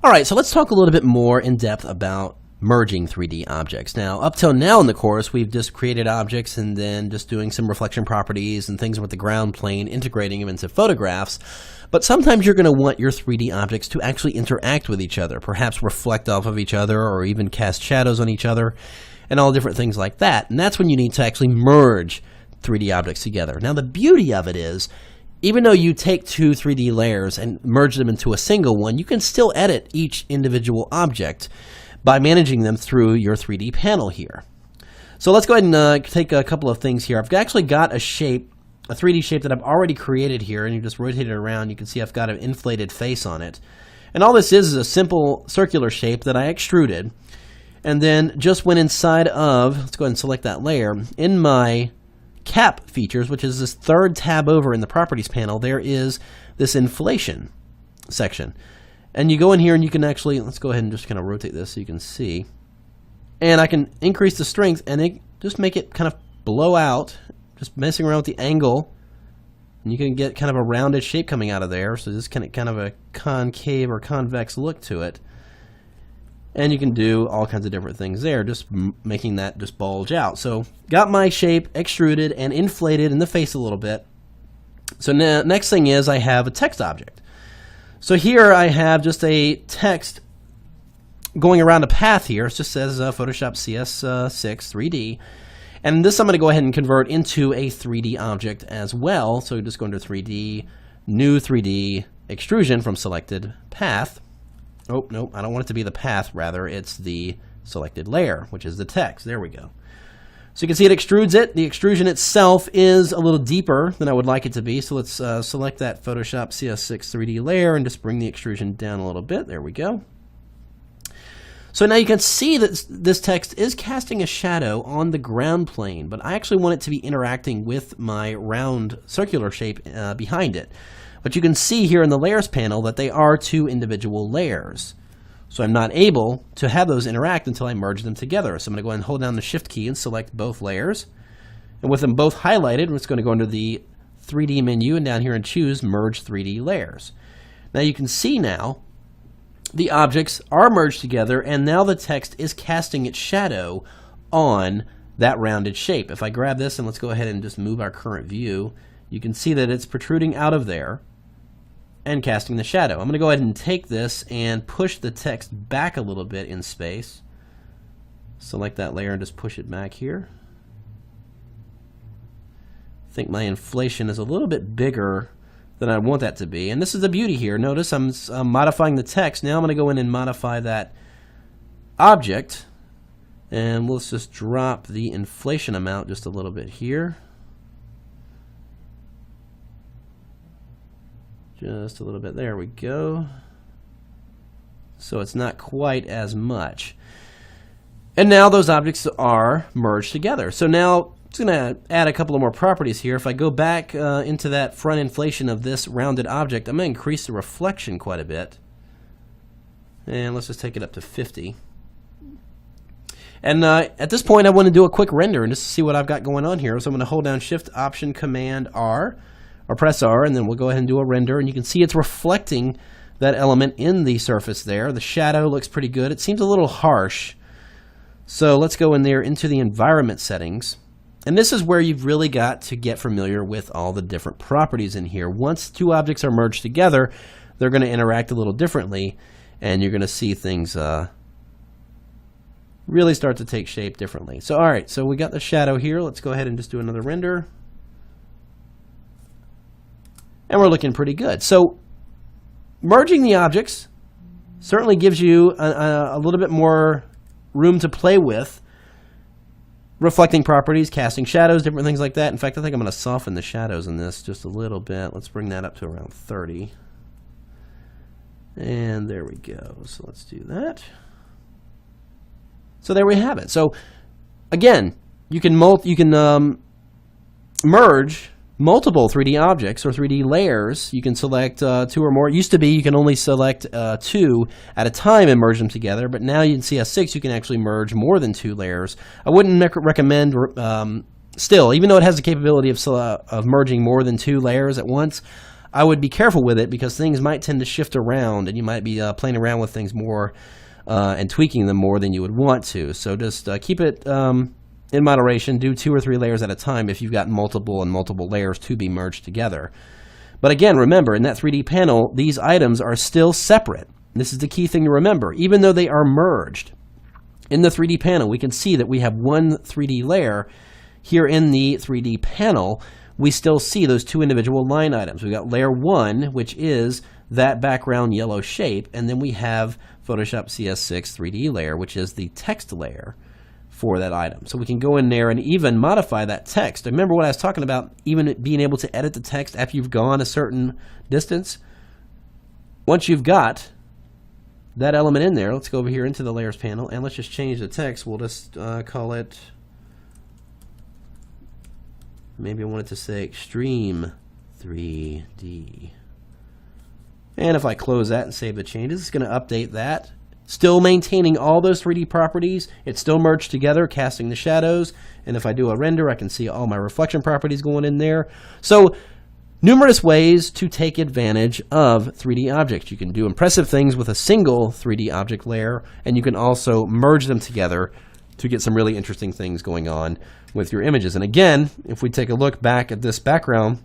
All right, so let's talk a little bit more in depth about merging 3D objects. Now, up till now in the course, we've just created objects and then just doing some reflection properties and things with the ground plane, integrating them into photographs. But sometimes you're going to want your 3D objects to actually interact with each other, perhaps reflect off of each other or even cast shadows on each other and all different things like that. And that's when you need to actually merge 3D objects together. Now, the beauty of it is, even though you take two 3D layers and merge them into a single one, you can still edit each individual object by managing them through your 3D panel here. So let's go ahead and take a couple of things here. I've actually got a shape, a 3D shape that I've already created here, and you just rotate it around. You can see I've got an inflated face on it. And all this is a simple circular shape that I extruded, and then just went inside of, let's go ahead and select that layer, in my cap features, which is this third tab over in the properties panel, there is this inflation section. And you go in here and you can actually, let's go ahead and just kind of rotate this so you can see. And I can increase the strength and just make it kind of blow out, just messing around with the angle. And you can get kind of a rounded shape coming out of there. So this kind of a concave or convex look to it. And you can do all kinds of different things there, just making that just bulge out. So got my shape extruded and inflated in the face a little bit. So now, next thing is I have a text object. So here I have just a text going around a path here. It just says Photoshop CS6 3D. And this I'm going to go ahead and convert into a 3D object as well. So just go into 3D, new 3D extrusion from selected path. Oh, no, I don't want it to be the path, rather it's the selected layer, which is the text. There we go. So you can see it extrudes it. The extrusion itself is a little deeper than I would like it to be. So let's select that Photoshop CS6 3D layer and just bring the extrusion down a little bit. There we go. So now you can see that this text is casting a shadow on the ground plane, but I actually want it to be interacting with my round circular shape behind it. But you can see here in the layers panel that they are two individual layers. So I'm not able to have those interact until I merge them together. So I'm going to go ahead and hold down the Shift key and select both layers. And with them both highlighted, I'm just going to go into the 3D menu and down here and choose Merge 3D Layers. Now you can see now the objects are merged together, and now the text is casting its shadow on that rounded shape. If I grab this and let's go ahead and just move our current view, you can see that it's protruding out of there and casting the shadow. I'm going to go ahead and take this and push the text back a little bit in space. Select that layer and just push it back here. I think my inflation is a little bit bigger than I want that to be. And this is the beauty here. Notice I'm modifying the text. Now I'm going to go in and modify that object. And let's just drop the inflation amount just a little bit here. Just a little bit. There we go. So it's not quite as much. And now those objects are merged together. So now I'm just going to add a couple of more properties here. If I go back into that front inflation of this rounded object, I'm going to increase the reflection quite a bit. And let's just take it up to 50. And at this point, I want to do a quick render and just see what I've got going on here. So I'm going to hold down Shift, Option, Command, R. Or press R, and then we'll go ahead and do a render, and you can see it's reflecting that element in the surface there. The shadow looks pretty good. It seems a little harsh. So let's go in there into the environment settings. And this is where you've really got to get familiar with all the different properties in here. Once two objects are merged together, they're going to interact a little differently, and you're going to see things really start to take shape differently. So all right, so we got the shadow here. Let's go ahead and just do another render. And we're looking pretty good. So merging the objects certainly gives you a little bit more room to play with. Reflecting properties, casting shadows, different things like that. In fact, I think I'm going to soften the shadows in this just a little bit. Let's bring that up to around 30. And there we go. So let's do that. So there we have it. So again, you can merge multiple 3D objects or 3D layers. You can select two or more. It used to be you can only select two at a time and merge them together, but now in CS6 you can actually merge more than two layers. I wouldn't recommend, still, even though it has the capability of merging more than two layers at once, I would be careful with it because things might tend to shift around and you might be playing around with things more and tweaking them more than you would want to. So just keep it in moderation. Do 2 or 3 layers at a time if you've got multiple layers to be merged together. But again, remember, in that 3D panel, these items are still separate. This is the key thing to remember. Even though they are merged in the 3D panel, we can see that we have one 3D layer. Here in the 3D panel, we still see those 2 individual line items. We've got layer 1, which is that background yellow shape, and then we have Photoshop CS6 3D layer, which is the text layer for that item. So we can go in there and even modify that text. Remember what I was talking about, even being able to edit the text after you've gone a certain distance? Once you've got that element in there, let's go over here into the layers panel and let's just change the text. We'll just call it, maybe I want it to say Extreme 3D. And if I close that and save the changes, it's going to update that. Still maintaining all those 3D properties. It's still merged together, casting the shadows. And if I do a render, I can see all my reflection properties going in there. So numerous ways to take advantage of 3D objects. You can do impressive things with a single 3D object layer, and you can also merge them together to get some really interesting things going on with your images. And again, if we take a look back at this background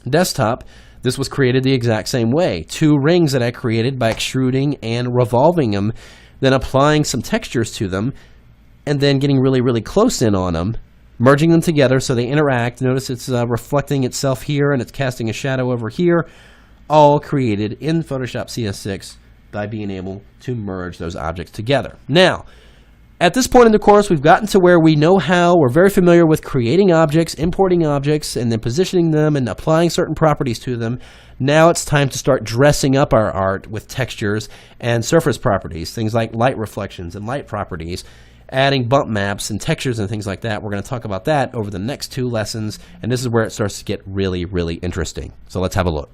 desktop, this was created the exact same way. 2 rings that I created by extruding and revolving them, then applying some textures to them, and then getting really, really close in on them, merging them together so they interact. Notice it's reflecting itself here and it's casting a shadow over here, all created in Photoshop CS6 by being able to merge those objects together. Now, at this point in the course, we've gotten to where we know how, we're very familiar with creating objects, importing objects, and then positioning them and applying certain properties to them. Now it's time to start dressing up our art with textures and surface properties, things like light reflections and light properties, adding bump maps and textures and things like that. We're going to talk about that over the next 2 lessons, and this is where it starts to get really, really interesting. So let's have a look.